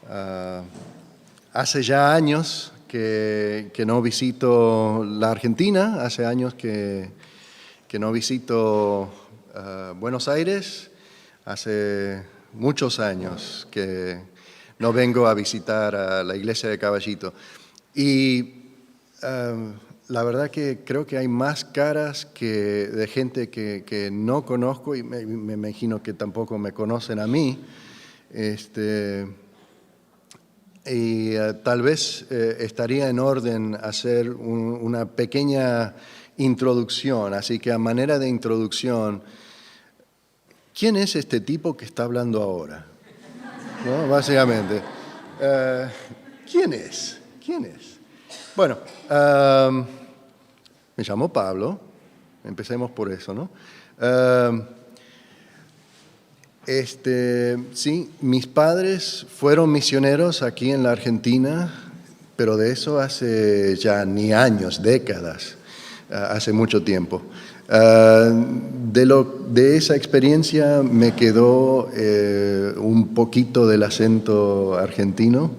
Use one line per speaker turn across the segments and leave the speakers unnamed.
Ah, hace ya años que no visito la Argentina, hace años que no visito Buenos Aires, hace muchos años que no vengo a visitar a la iglesia de Caballito. Y la verdad que creo que hay más caras de gente que no conozco y me imagino que tampoco me conocen a mí. Y tal vez estaría en orden hacer una pequeña introducción. Así que a manera de introducción, ¿quién es este tipo que está hablando ahora? ¿No? Básicamente. ¿Quién es? ¿Quién es? Bueno, me llamo Pablo. Empecemos por eso, ¿no? Sí, mis padres fueron misioneros aquí en la Argentina, pero de eso hace ya ni años, décadas, hace mucho tiempo. De esa experiencia me quedó un poquito del acento argentino.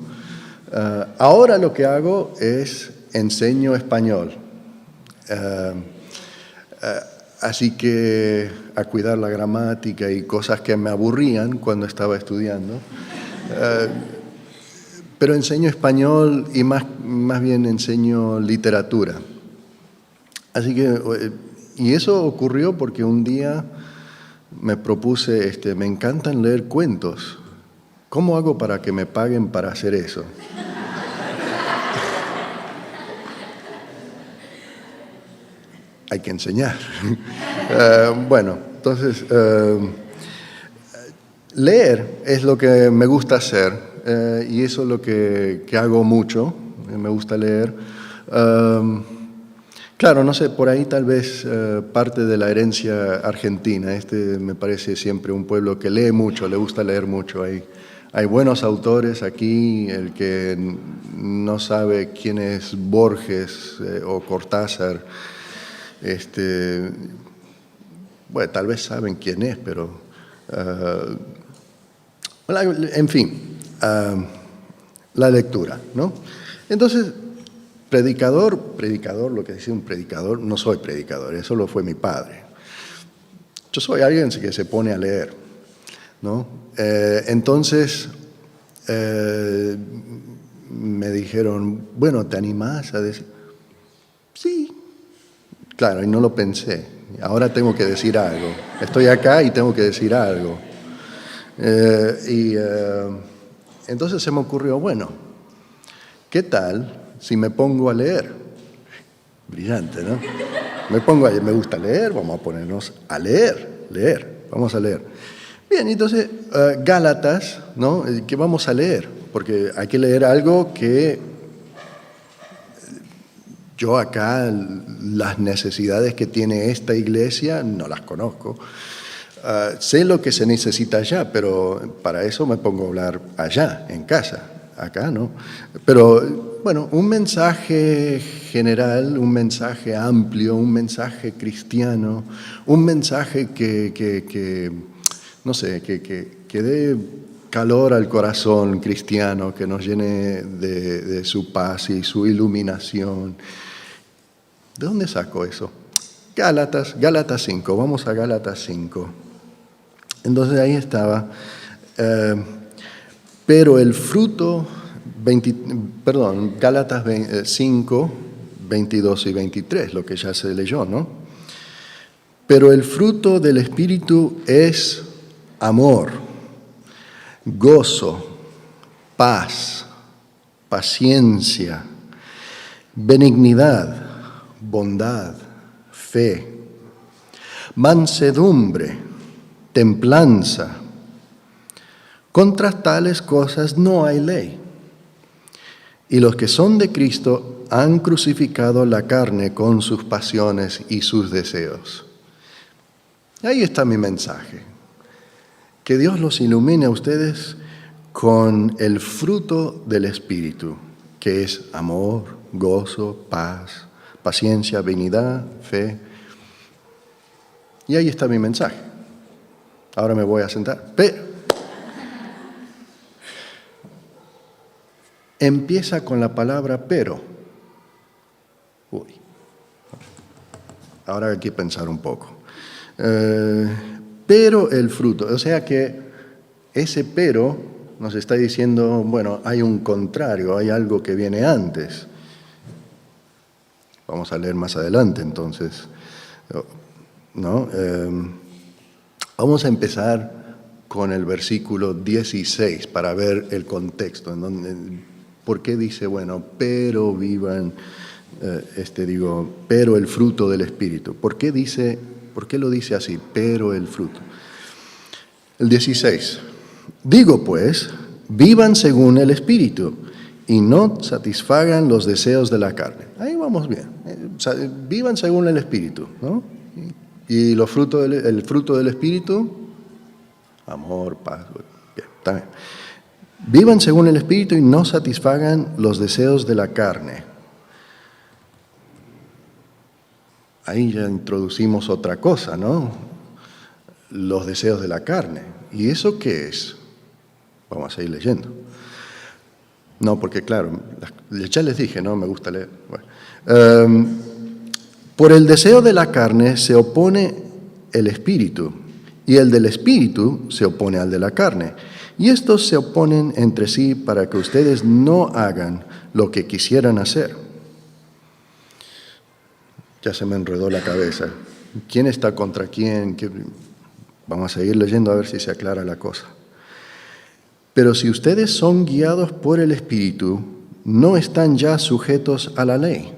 Ahora lo que hago es enseño español. Así que a cuidar la gramática y cosas que me aburrían cuando estaba estudiando. Pero enseño español y más bien enseño literatura. Así que, y eso ocurrió porque un día me propuse, me encantan leer cuentos. ¿Cómo hago para que me paguen para hacer eso? Hay que enseñar. Bueno, entonces, leer es lo que me gusta hacer y eso es lo que hago mucho, me gusta leer. Claro, no sé, por ahí tal vez parte de la herencia argentina. Me parece siempre un pueblo que lee mucho, le gusta leer mucho. Hay buenos autores aquí, el que no sabe quién es Borges o Cortázar. Bueno, tal vez saben quién es, pero en fin, la lectura, ¿no? Entonces, predicador, lo que decía un predicador, no soy predicador, eso lo fue mi padre. Yo soy alguien que se pone a leer, ¿no? Entonces, me dijeron, bueno, ¿te animás a decir? Sí. Claro, y no lo pensé. Ahora tengo que decir algo. Estoy acá y tengo que decir algo. Entonces se me ocurrió, bueno, ¿qué tal si me pongo a leer? Brillante, ¿no? Me gusta leer, vamos a ponernos a leer, vamos a leer. Bien, entonces, Gálatas, ¿no? ¿Qué vamos a leer? Porque hay que leer algo que yo acá, las necesidades que tiene esta iglesia, no las conozco. Sé lo que se necesita allá, pero para eso me pongo a hablar allá, en casa. Acá no. Pero, bueno, un mensaje general, un mensaje amplio, un mensaje cristiano, un mensaje que no sé, que dé calor al corazón cristiano, que nos llene de su paz y su iluminación. ¿De dónde saco eso? Gálatas 5, vamos a Gálatas 5. Entonces ahí estaba, pero el fruto, Gálatas 5, 22 y 23, lo que ya se leyó, ¿no? Pero el fruto del Espíritu es amor, gozo, paz, paciencia, benignidad, bondad, fe, mansedumbre, templanza. Contra tales cosas no hay ley. Y los que son de Cristo han crucificado la carne con sus pasiones y sus deseos. Ahí está mi mensaje. Que Dios los ilumine a ustedes con el fruto del Espíritu, que es amor, gozo, paz, paciencia, benignidad, fe. Y ahí está mi mensaje. Ahora me voy a sentar. empieza con la palabra pero. Uy. Ahora hay que pensar un poco. Pero el fruto, o sea que ese pero nos está diciendo, bueno, hay un contrario, hay algo que viene antes. Vamos a leer más adelante, entonces, ¿no? Vamos a empezar con el versículo 16 para ver el contexto. ¿Por qué dice, bueno, pero vivan, pero el fruto del Espíritu? ¿Por qué lo dice así, pero el fruto? El 16. Digo pues, vivan según el Espíritu y no satisfagan los deseos de la carne. Ahí vamos bien. Vivan según el Espíritu, ¿no? Y el fruto del Espíritu, amor, paz. Bien, está bien. Vivan según el Espíritu y no satisfagan los deseos de la carne. Ahí ya introducimos otra cosa, ¿no? Los deseos de la carne. ¿Y eso qué es? Vamos a seguir leyendo. No, porque claro, ya les dije, no me gusta leer. Bueno. Por el deseo de la carne se opone el espíritu, y el del espíritu se opone al de la carne. Y estos se oponen entre sí para que ustedes no hagan lo que quisieran hacer. Ya se me enredó la cabeza. ¿Quién está contra quién? Vamos a seguir leyendo a ver si se aclara la cosa. Pero si ustedes son guiados por el Espíritu, no están ya sujetos a la ley.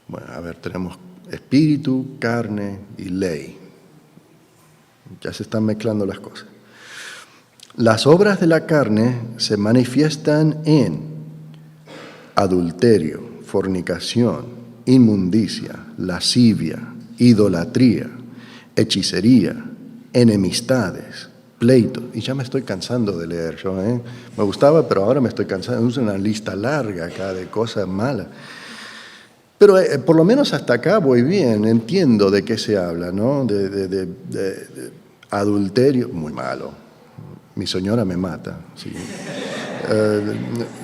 Bueno, a ver, tenemos espíritu, carne y ley. Ya se están mezclando las cosas. Las obras de la carne se manifiestan en adulterio, fornicación, inmundicia, lascivia, idolatría, hechicería, enemistades, pleitos. Y ya me estoy cansando de leer yo, Me gustaba, pero ahora me estoy cansando. Es una lista larga acá de cosas malas. Pero por lo menos hasta acá voy bien, entiendo de qué se habla, ¿no? De adulterio, muy malo. Mi señora me mata, sí.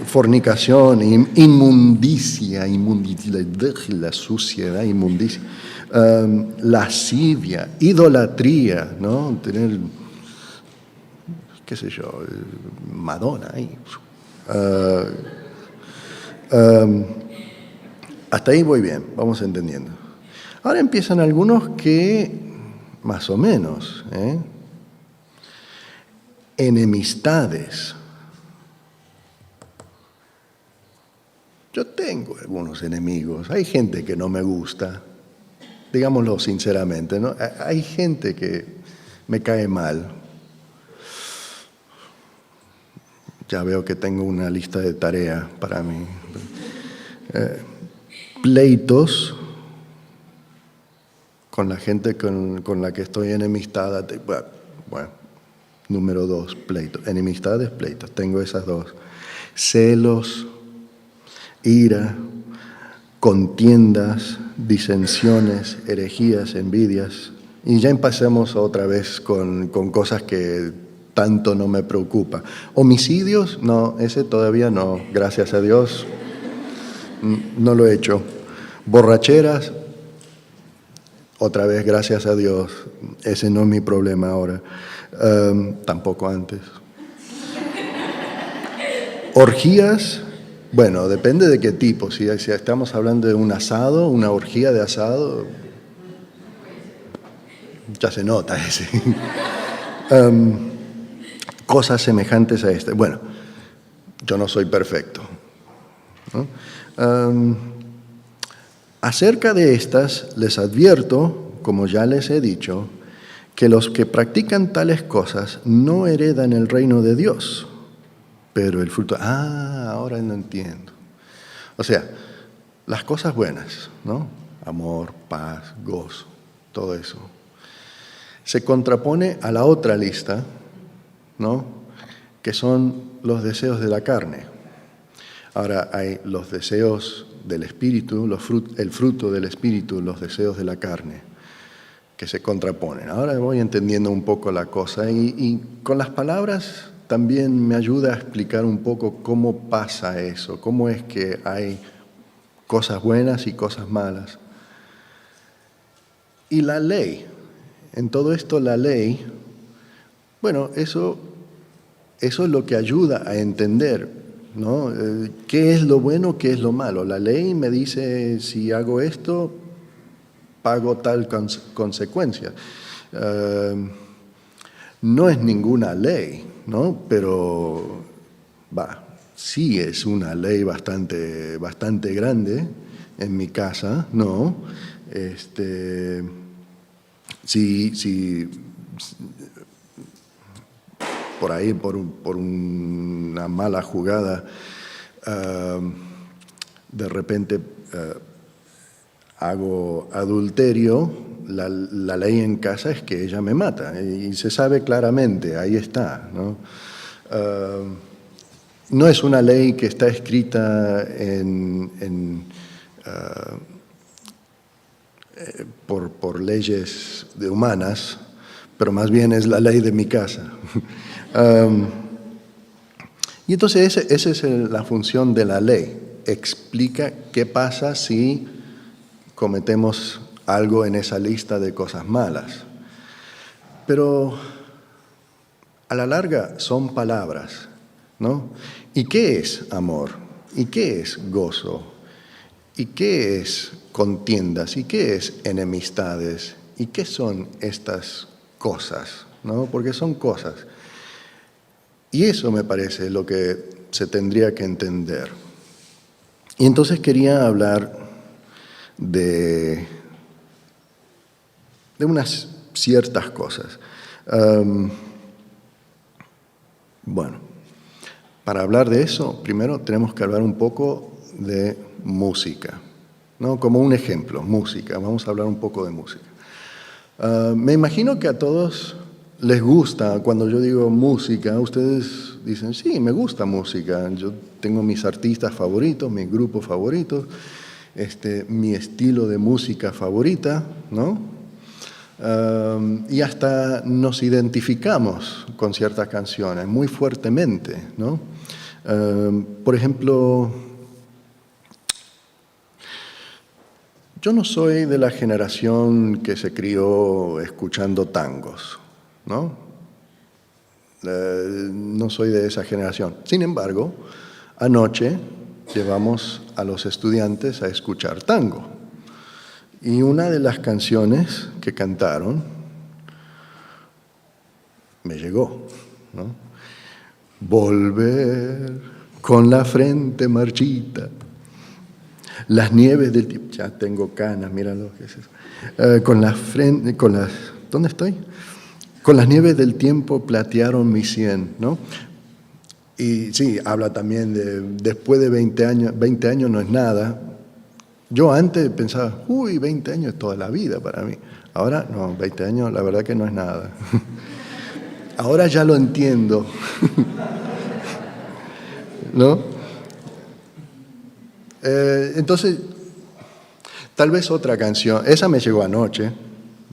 Fornicación, inmundicia, la suciedad, inmundicia. Lascivia, idolatría, ¿no? Tener, qué sé yo, Madonna ahí. Hasta ahí voy bien, vamos entendiendo. Ahora empiezan algunos que, más o menos, enemistades. Yo tengo algunos enemigos, hay gente que no me gusta, digámoslo sinceramente, ¿no? Hay gente que me cae mal. Ya veo que tengo una lista de tarea para mí. Pleitos con la gente con la que estoy enemistada. Bueno, número 2, pleitos. Enemistades, pleitos. Tengo esas dos. Celos, ira, contiendas, disensiones, herejías, envidias. Y ya empecemos otra vez con cosas que tanto no me preocupa. Homicidios, no, ese todavía no, gracias a Dios, no lo he hecho. Borracheras, otra vez, gracias a Dios, ese no es mi problema ahora, tampoco antes. Orgías, bueno, depende de qué tipo. Si estamos hablando de un asado, una orgía de asado, ya se nota ese. Cosas semejantes a este. Bueno, yo no soy perfecto, ¿no? Acerca de estas, les advierto, como ya les he dicho, que los que practican tales cosas no heredan el reino de Dios. Pero el fruto, ahora no entiendo. O sea, las cosas buenas, ¿no? Amor, paz, gozo, todo eso. Se contrapone a la otra lista, ¿no? Que son los deseos de la carne. Ahora hay los deseos del Espíritu, el fruto del Espíritu, los deseos de la carne, que se contraponen. Ahora voy entendiendo un poco la cosa y con las palabras también me ayuda a explicar un poco cómo pasa eso, cómo es que hay cosas buenas y cosas malas. Y la ley, en todo esto la ley, bueno, eso es lo que ayuda a entender, ¿no? ¿Qué es lo bueno, qué es lo malo? La ley me dice, si hago esto, pago tal consecuencia. No es ninguna ley, ¿no? Pero sí es una ley bastante grande en mi casa, ¿no? Si por ahí, por una mala jugada, de repente hago adulterio, la ley en casa es que ella me mata, y se sabe claramente, ahí está, ¿no? No es una ley que está escrita por leyes humanas, pero más bien es la ley de mi casa. Y entonces esa es la función de la ley. Explica qué pasa si cometemos algo en esa lista de cosas malas. Pero a la larga son palabras, ¿no? ¿Y qué es amor? ¿Y qué es gozo? ¿Y qué es contiendas? ¿Y qué es enemistades? ¿Y qué son estas cosas? ¿No? Porque son cosas. Y eso me parece lo que se tendría que entender. Y entonces quería hablar de unas ciertas cosas. Bueno, para hablar de eso, primero tenemos que hablar un poco de música, ¿no? Como un ejemplo, música. Vamos a hablar un poco de música. Me imagino que a todos les gusta, cuando yo digo música, ustedes dicen, sí, me gusta música. Yo tengo mis artistas favoritos, mis grupos favoritos, mi estilo de música favorita, ¿no? Y hasta nos identificamos con ciertas canciones muy fuertemente, ¿no? Por ejemplo, yo no soy de la generación que se crió escuchando tangos, ¿no? No soy de esa generación. Sin embargo, anoche llevamos a los estudiantes a escuchar tango. Y una de las canciones que cantaron me llegó, ¿no? Volver con la frente marchita, las nieves del tiempo, ya tengo canas, míralo, ¿qué es eso? ¿Dónde estoy? Con las nieves del tiempo platearon mi sien, ¿no? Y sí, habla también de después de 20 años no es nada. Yo antes pensaba, 20 años es toda la vida para mí. Ahora, no, 20 años la verdad que no es nada. Ahora ya lo entiendo. ¿No? Entonces, tal vez otra canción, esa me llegó anoche,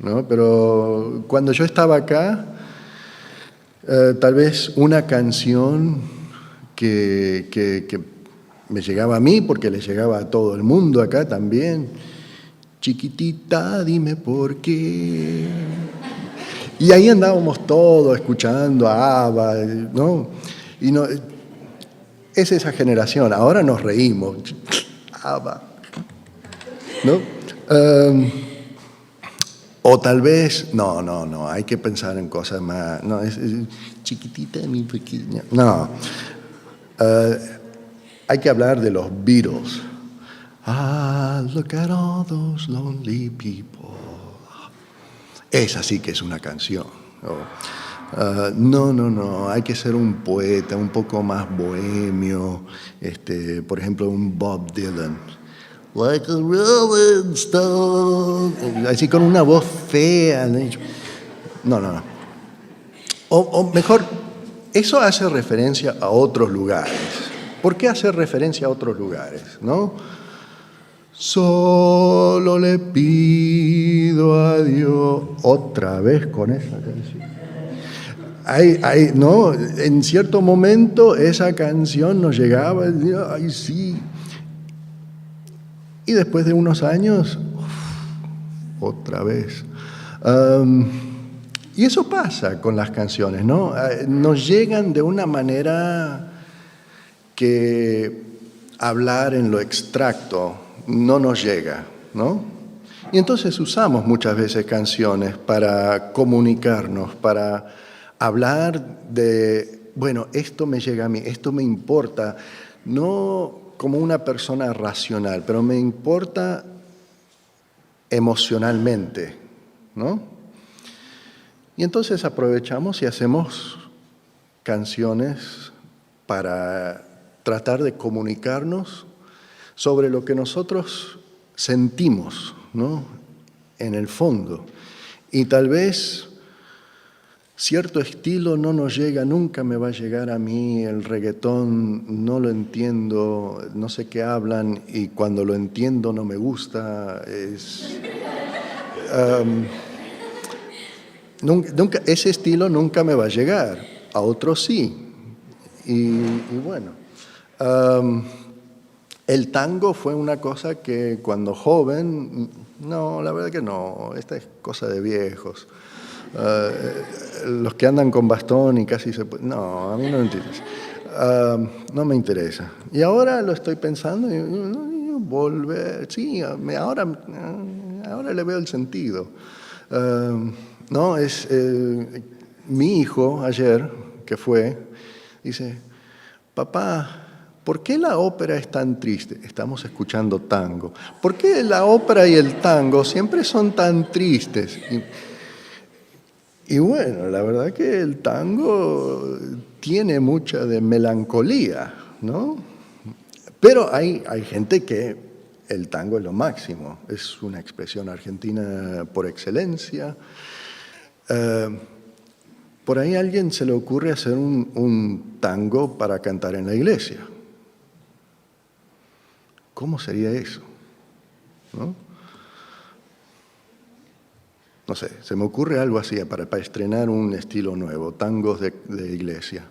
¿no? Pero cuando yo estaba acá, tal vez una canción que me llegaba a mí, porque le llegaba a todo el mundo acá también. Chiquitita, dime por qué. Y ahí andábamos todos escuchando a ABBA, ¿no? Y no, es esa generación, ahora nos reímos. ABBA, ¿no? O tal vez, no, hay que pensar en cosas más, no, es chiquitita, mi pequeña, no. Hay que hablar de los Beatles. Look at all those lonely people. Esa sí que es una canción. No, hay que ser un poeta, un poco más bohemio. Por ejemplo, un Bob Dylan. Like a Rolling Stone. Así con una voz fea. No. O mejor, eso hace referencia a otros lugares. ¿Por qué hacer referencia a otros lugares? ¿No? Solo le pido a Dios, otra vez con esa canción. ¿no? En cierto momento esa canción nos llegaba, y decía, ay, sí. Y después de unos años, otra vez. Y eso pasa con las canciones, ¿no? Nos llegan de una manera que hablar en lo extracto no nos llega, ¿no? Y entonces usamos muchas veces canciones para comunicarnos, para hablar de, bueno, esto me llega a mí, esto me importa, no como una persona racional, pero me importa emocionalmente, ¿no? Y entonces aprovechamos y hacemos canciones para tratar de comunicarnos sobre lo que nosotros sentimos, ¿no? En el fondo. Y tal vez cierto estilo no nos llega, nunca me va a llegar a mí, el reggaetón no lo entiendo, no sé qué hablan y cuando lo entiendo no me gusta. Nunca, ese estilo nunca me va a llegar, a otros sí. Y bueno, el tango fue una cosa que cuando joven, no, la verdad que no, esta es cosa de viejos. Los que andan con bastón y casi se... No, a mí no me interesa. No me interesa. Y ahora lo estoy pensando y volver, sí, ahora le veo el sentido. No, mi hijo ayer, que fue, dice, papá, ¿por qué la ópera es tan triste? Estamos escuchando tango. ¿Por qué la ópera y el tango siempre son tan tristes? Y bueno, la verdad que el tango tiene mucha de melancolía, ¿no? Pero hay gente que el tango es lo máximo, es una expresión argentina por excelencia. Por ahí a alguien se le ocurre hacer un tango para cantar en la iglesia. ¿Cómo sería eso? ¿No? No sé, se me ocurre algo así para estrenar un estilo nuevo, tangos de iglesia.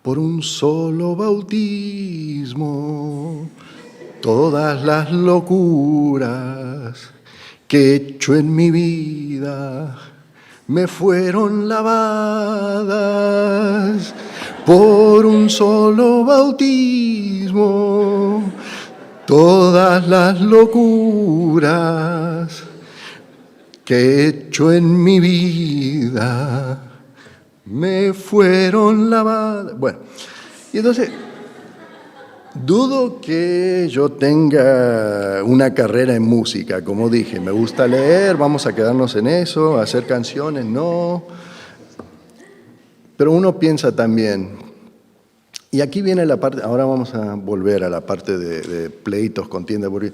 Por un solo bautismo, todas las locuras que he hecho en mi vida me fueron lavadas. Por un solo bautismo, todas las locuras que he hecho en mi vida me fueron lavadas. Bueno, y entonces, dudo que yo tenga una carrera en música, como dije, me gusta leer, vamos a quedarnos en eso, hacer canciones, no. Pero uno piensa también, y aquí viene la parte, ahora vamos a volver a la parte de pleitos, contiendas, porque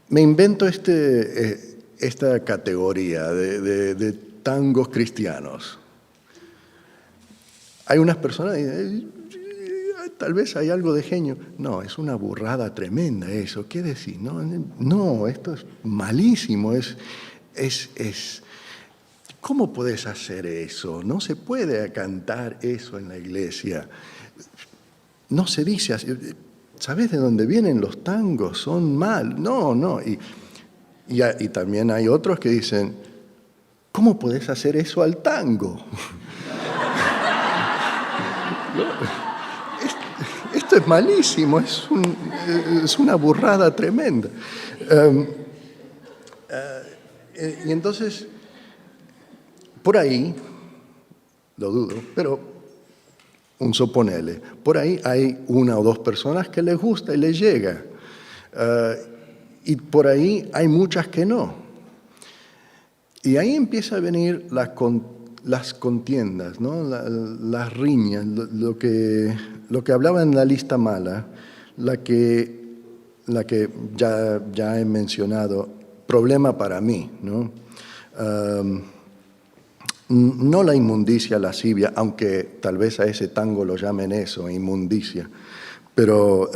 me invento esta categoría de tangos cristianos. Hay unas personas que dicen, tal vez hay algo de genio. No, es una burrada tremenda eso. ¿Qué decir? No, esto es malísimo. ¿Cómo podés hacer eso? No se puede cantar eso en la iglesia. No se dice así. ¿Sabés de dónde vienen los tangos? Son mal. No. Y también hay otros que dicen, ¿cómo podés hacer eso al tango? Esto es malísimo, es una burrada tremenda. Y entonces, por ahí, lo dudo, pero suponele, por ahí hay una o dos personas que les gusta y les llega. Y por ahí hay muchas que no. Y ahí empieza a venir las contiendas, ¿no? Las riñas, lo que hablaba en la lista mala, la que ya he mencionado, problema para mí, ¿no? No la inmundicia lascivia, aunque tal vez a ese tango lo llamen eso, inmundicia, pero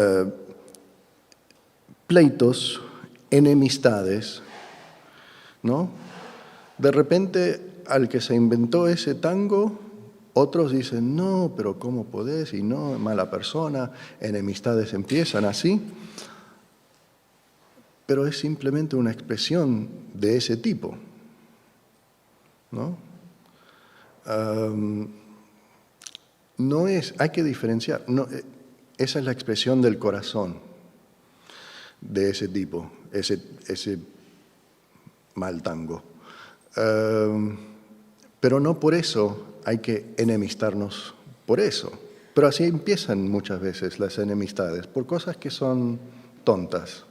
pleitos, enemistades, ¿no? De repente, al que se inventó ese tango, otros dicen, no, pero ¿cómo podés? Y no, mala persona, enemistades empiezan así. Pero es simplemente una expresión de ese tipo, ¿no? No es, hay que diferenciar, no, esa es la expresión del corazón de ese tipo, ese mal tango. Pero no por eso hay que enemistarnos por eso. Pero así empiezan muchas veces las enemistades, por cosas que son tontas,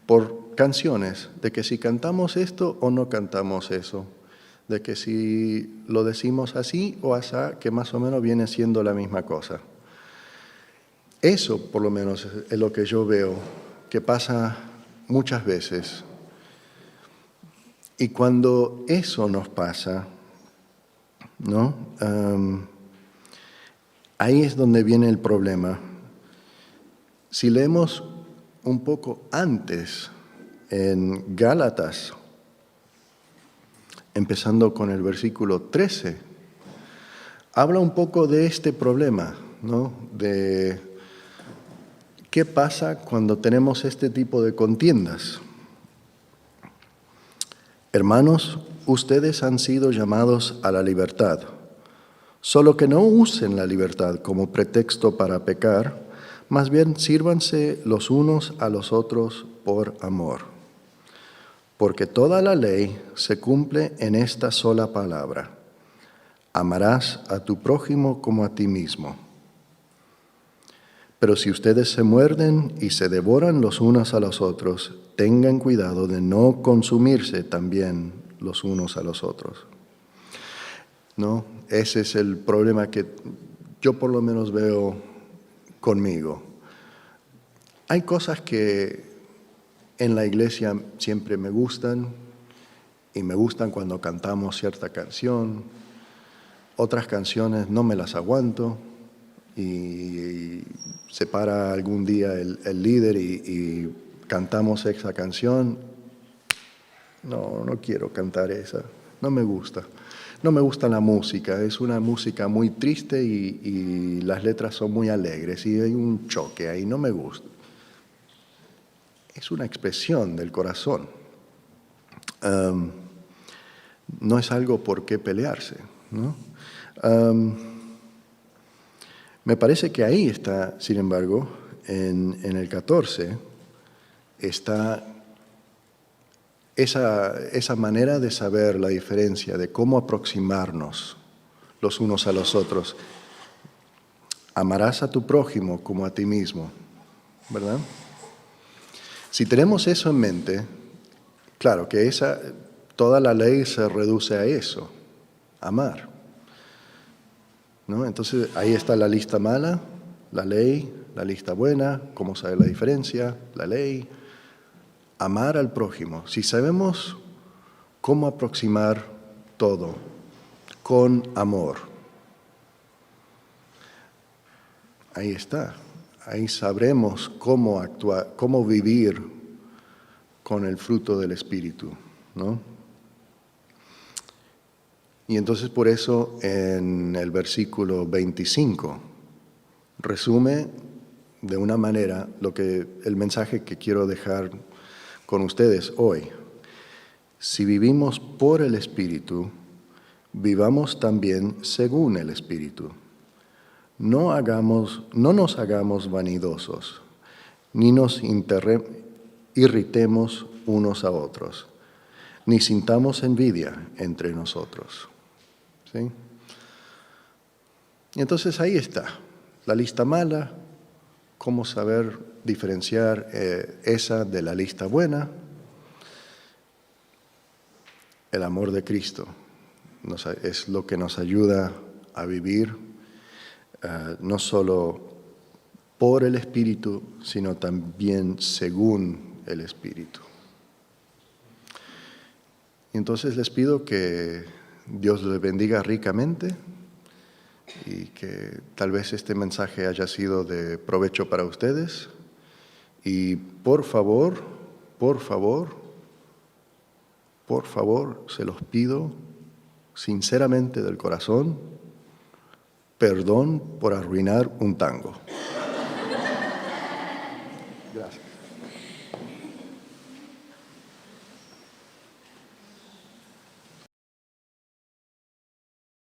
por canciones, de que si cantamos esto o no cantamos eso, de que si lo decimos así o asá, que más o menos viene siendo la misma cosa. Eso, por lo menos, es lo que yo veo que pasa muchas veces. Y cuando eso nos pasa, ¿no? Ahí es donde viene el problema. Si leemos un poco antes en Gálatas, empezando con el versículo 13, habla un poco de este problema, ¿no? De qué pasa cuando tenemos este tipo de contiendas. Hermanos, ustedes han sido llamados a la libertad, solo que no usen la libertad como pretexto para pecar, más bien sírvanse los unos a los otros por amor. Porque toda la ley se cumple en esta sola palabra: amarás a tu prójimo como a ti mismo. Pero si ustedes se muerden y se devoran los unos a los otros, tengan cuidado de no consumirse también los unos a los otros. ¿No? Ese es el problema que yo por lo menos veo conmigo. Hay cosas que en la iglesia siempre me gustan, y me gustan cuando cantamos cierta canción. Otras canciones no me las aguanto, y se para algún día el líder y cantamos esa canción. No quiero cantar esa, no me gusta. No me gusta la música, es una música muy triste y las letras son muy alegres y hay un choque ahí, no me gusta. Es una expresión del corazón. No es algo por qué pelearse, ¿no? Me parece que ahí está, sin embargo, en el 14, está esa manera de saber la diferencia, de cómo aproximarnos los unos a los otros. Amarás a tu prójimo como a ti mismo, ¿verdad? Si tenemos eso en mente, claro que toda la ley se reduce a eso, amar, ¿no? Entonces ahí está la lista mala, la ley, la lista buena, cómo saber la diferencia, la ley. Amar al prójimo. Si sabemos cómo aproximar todo con amor, ahí está. Ahí sabremos cómo actuar, cómo vivir con el fruto del Espíritu, ¿no? Y entonces por eso en el versículo 25 resume de una manera el mensaje que quiero dejar con ustedes hoy. Si vivimos por el Espíritu, vivamos también según el Espíritu. No nos hagamos vanidosos, ni nos irritemos unos a otros, ni sintamos envidia entre nosotros. ¿Sí? Y entonces ahí está, la lista mala, cómo saber diferenciar esa de la lista buena. El amor de Cristo es lo que nos ayuda a vivir no solo por el Espíritu, sino también según el Espíritu. Y entonces les pido que Dios les bendiga ricamente y que tal vez este mensaje haya sido de provecho para ustedes. Y por favor, por favor, se los pido sinceramente del corazón, perdón por arruinar un tango. Gracias.